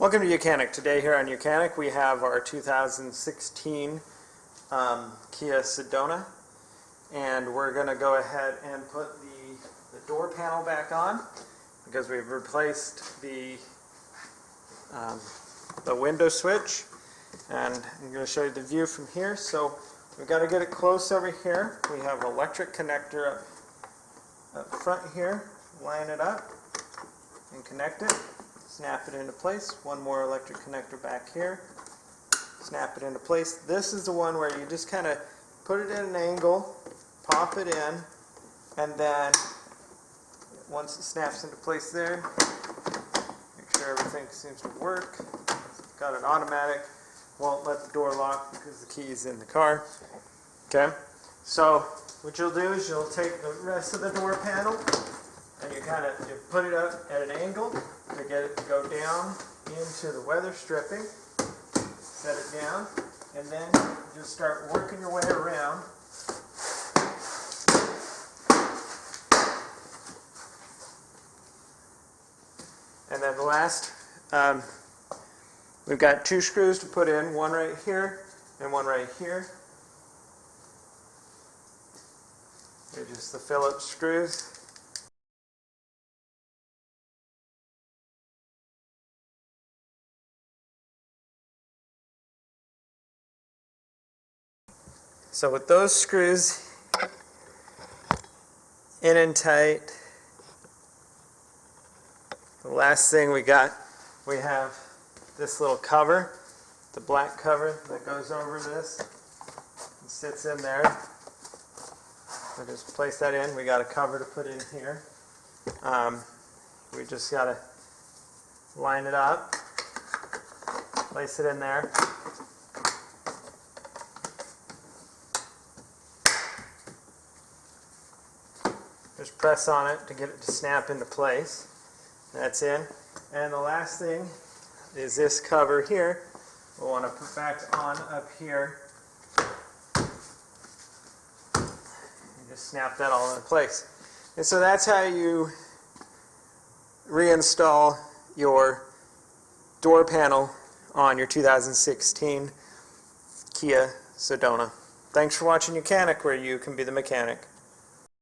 Welcome to YOUCANIC. Today here on YOUCANIC we have our 2016 Kia Sedona, and we're going to go ahead and put the door panel back on because we've replaced the window switch, and I'm going to show you the view from here. So we've got to get it close over here. We have an electric connector up front here. Line it up and connect it. Snap it into place. One more electric connector back here. Snap it into place. This is the one where you just kind of put it in an angle, pop it in, and then once it snaps into place there, make sure everything seems to work. It's got an automatic, won't let the door lock because the key is in the car. Okay, so what you'll do is you'll take the rest of the door panel and you put it up at an angle to get it to go down into the weather stripping. Set it down, and then just start working your way around. And then the last, we've got two screws to put in, one right here and one right here. They're just the Phillips screws. So with those screws in and tight, the last thing we have this little cover, the black cover that goes over this and sits in there. So just place that in. We got a cover to put in here. We just got to line it up, place it in there. Just press on it to get it to snap into place. That's in. And the last thing is this cover here. We'll want to put back on up here. And just snap that all into place. And so that's how you reinstall your door panel on your 2016 Kia Sedona. Thanks for watching YOUCANIC, where you can be the mechanic.